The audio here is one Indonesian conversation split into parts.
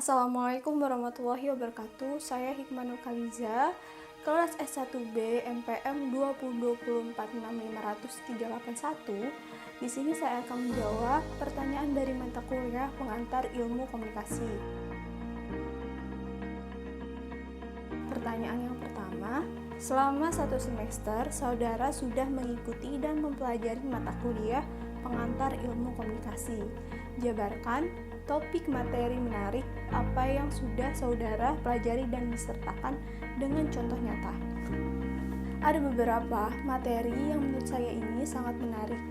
Assalamualaikum warahmatullahi wabarakatuh. Saya Hikmanul Khaliza, kelas S1B MPM 202465381. Di sini saya akan menjawab pertanyaan dari mata kuliah pengantar ilmu komunikasi. Pertanyaan yang pertama, selama satu semester, saudara sudah mengikuti dan mempelajari mata kuliah pengantar ilmu komunikasi. Jabarkan topik materi menarik apa yang sudah saudara pelajari dan disertakan dengan contoh nyata. Ada beberapa materi yang menurut saya ini sangat menarik,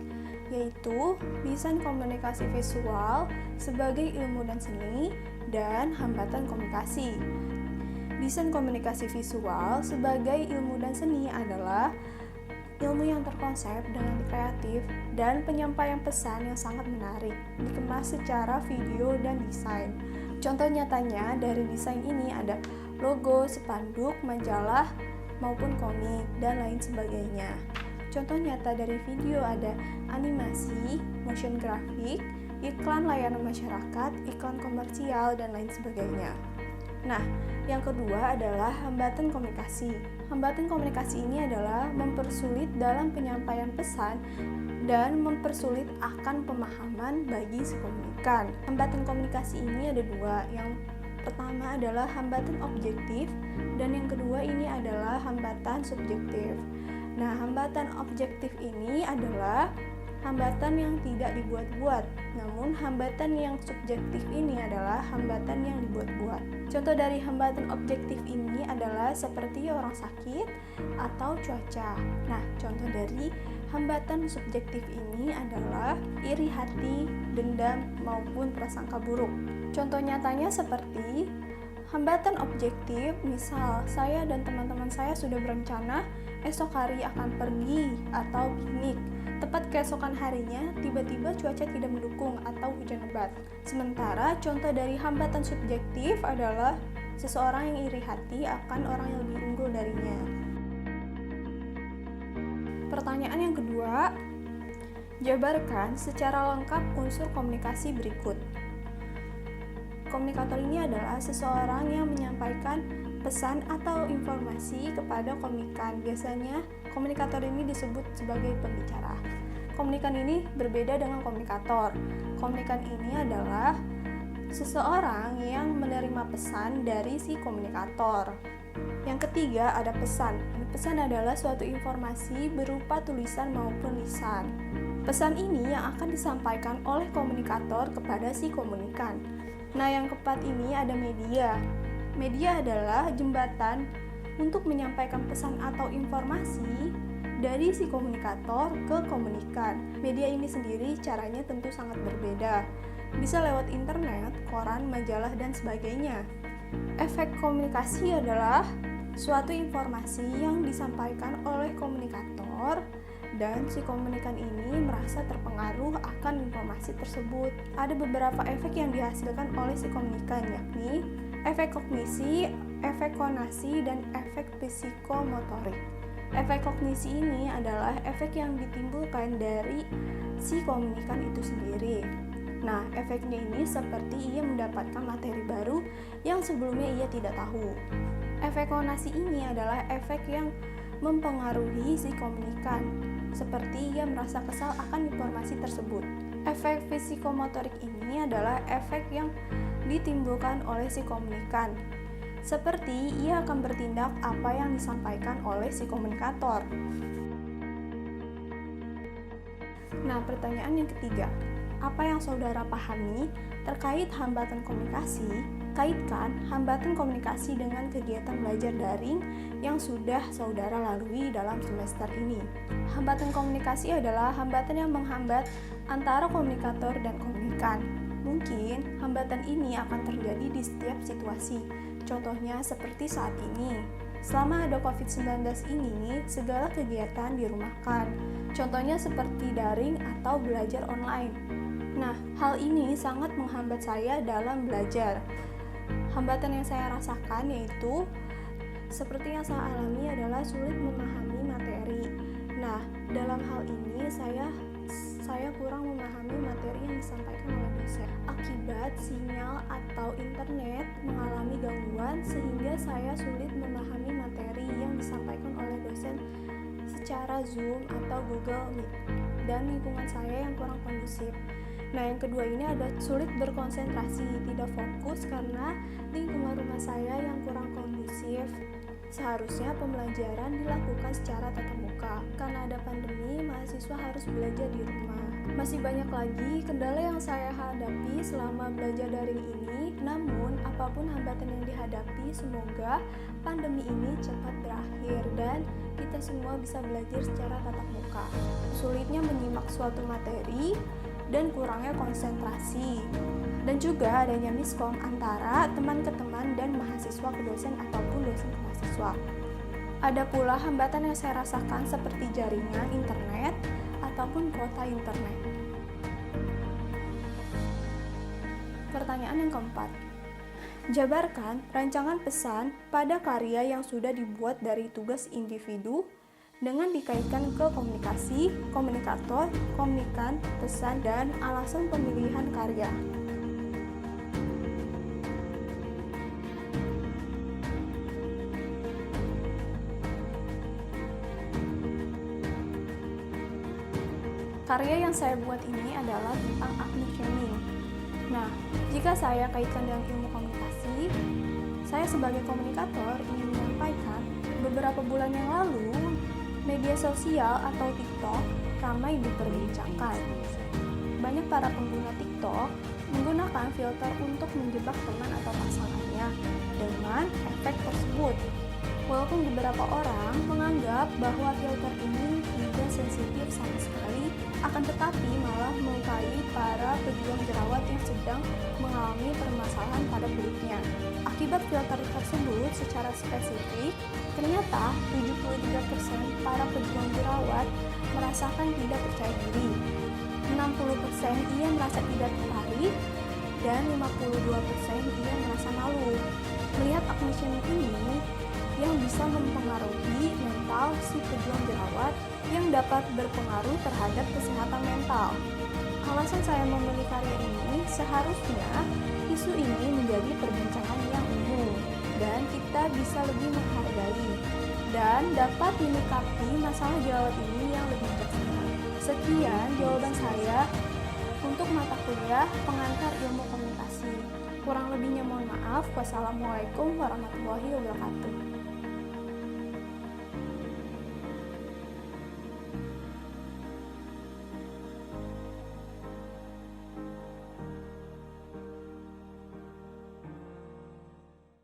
yaitu desain komunikasi visual sebagai ilmu dan seni dan hambatan komunikasi. Desain komunikasi visual sebagai ilmu dan seni adalah ilmu yang terkonsep dengan kreatif dan penyampaian pesan yang sangat menarik, dikemas secara video dan desain. Contoh nyatanya dari desain ini ada logo, spanduk, majalah, maupun komik, dan lain sebagainya. Contoh nyata dari video ada animasi, motion graphic, iklan layanan masyarakat, iklan komersial, dan lain sebagainya. Nah, yang kedua adalah hambatan komunikasi. Hambatan komunikasi ini adalah mempersulit dalam penyampaian pesan dan mempersulit akan pemahaman bagi si komunikan. Hambatan komunikasi ini ada dua. Yang pertama adalah hambatan objektif dan yang kedua ini adalah hambatan subjektif. Nah, hambatan objektif ini adalah hambatan yang tidak dibuat-buat, namun hambatan yang subjektif ini adalah hambatan yang dibuat-buat. Contoh dari hambatan objektif ini adalah seperti orang sakit atau cuaca. Nah, contoh dari hambatan subjektif ini adalah iri hati, dendam, maupun prasangka buruk. Contoh nyatanya seperti hambatan objektif, misal saya dan teman-teman saya sudah berencana esok hari akan pergi atau piknik. Tepat keesokan harinya, tiba-tiba cuaca tidak mendukung atau hujan lebat. Sementara contoh dari hambatan subjektif adalah seseorang yang iri hati akan orang yang lebih unggul darinya. Pertanyaan yang kedua, jabarkan secara lengkap unsur komunikasi berikut. Komunikator ini adalah seseorang yang menyampaikan pesan atau informasi kepada komunikan. Biasanya komunikator ini disebut sebagai pembicara. Komunikan ini berbeda dengan komunikator. Komunikan ini adalah seseorang yang menerima pesan dari si komunikator. Yang ketiga ada pesan. Pesan adalah suatu informasi berupa tulisan maupun lisan. Pesan ini yang akan disampaikan oleh komunikator kepada si komunikan. Nah, yang keempat ini ada media. Media adalah jembatan untuk menyampaikan pesan atau informasi dari si komunikator ke komunikan. Media ini sendiri caranya tentu sangat berbeda. Bisa lewat internet, koran, majalah, dan sebagainya. Efek komunikasi adalah suatu informasi yang disampaikan oleh komunikator dan si komunikan ini merasa terpengaruh akan informasi tersebut. Ada beberapa efek yang dihasilkan oleh si komunikan, yakni efek kognisi, efek konasi, dan efek psikomotorik. Efek kognisi ini adalah efek yang ditimbulkan dari si komunikan itu sendiri. Nah, efeknya ini seperti ia mendapatkan materi baru yang sebelumnya ia tidak tahu. Efek konasi ini adalah efek yang mempengaruhi si komunikan, seperti ia merasa kesal akan informasi tersebut. Efek psikomotorik ini adalah efek yang ditimbulkan oleh si komunikan, seperti ia akan bertindak apa yang disampaikan oleh si komunikator. Nah, pertanyaan yang ketiga, apa yang saudara pahami terkait hambatan komunikasi? Kaitkan hambatan komunikasi dengan kegiatan belajar daring yang sudah saudara lalui dalam semester ini. Hambatan komunikasi adalah hambatan yang menghambat antara komunikator dan komunikan. Mungkin hambatan ini akan terjadi di setiap situasi. Contohnya seperti saat ini. Selama ada COVID-19 ini, segala kegiatan dirumahkan. Contohnya seperti daring atau belajar online. Nah, hal ini sangat menghambat saya dalam belajar. Hambatan yang saya rasakan yaitu seperti yang saya alami adalah sulit memahami materi. Nah, dalam hal ini saya saya kurang memahami materi yang disampaikan oleh dosen. Akibat sinyal atau internet mengalami gangguan sehingga saya sulit memahami materi yang disampaikan oleh dosen secara Zoom atau Google Meet, dan lingkungan saya yang kurang kondusif. Nah, yang kedua ini ada sulit berkonsentrasi, tidak fokus karena lingkungan rumah saya yang kurang kondusif. Seharusnya pembelajaran dilakukan secara tatap muka. Karena ada pandemi, mahasiswa harus belajar di rumah. Masih banyak lagi kendala yang saya hadapi selama belajar daring ini. Namun, apapun hambatan yang dihadapi, semoga pandemi ini cepat berakhir dan kita semua bisa belajar secara tatap muka. Sulitnya menyimak suatu materi dan kurangnya konsentrasi, dan juga adanya miskom antara teman ke teman dan mahasiswa ke dosen ataupun dosen ke mahasiswa. Ada pula hambatan yang saya rasakan seperti jaringan internet ataupun kuota internet. Pertanyaan yang keempat, jabarkan rancangan pesan pada karya yang sudah dibuat dari tugas individu dengan dikaitkan ke komunikasi, komunikator, komunikan, pesan, dan alasan pemilihan karya. Karya yang saya buat ini adalah tentang acne shaming. Nah, jika saya kaitkan dengan ilmu komunikasi, saya sebagai komunikator ingin menyampaikan beberapa bulan yang lalu media sosial atau TikTok ramai diperbincangkan. Banyak para pengguna TikTok menggunakan filter untuk menjebak teman atau pasangannya dengan efek tersebut. Walaupun beberapa orang menganggap bahwa filter ini tidak sensitif sama sekali, akan tetapi malah melukai para pejuang jerawat yang sedang mengalami permasalahan pada kulitnya. Akibat filter tersebut secara spesifik, ternyata 73% para pejuang jerawat merasakan tidak percaya diri, 60% ia merasa tidak tertarik, dan 52% ia merasa malu. Melihat acne shaming ini yang bisa mempengaruhi mental si pejuang jerawat yang dapat berpengaruh terhadap kesehatan mental. Alasan saya memilih karya ini, seharusnya isu ini menjadi perbincangan yang umum dan kita bisa lebih menghargai dan dapat menyikapi masalah jerawat ini yang lebih bijaksana. Sekian jawaban saya untuk mata kuliah pengantar ilmu komunikasi. Kurang lebihnya mohon maaf. Wassalamualaikum warahmatullahi wabarakatuh.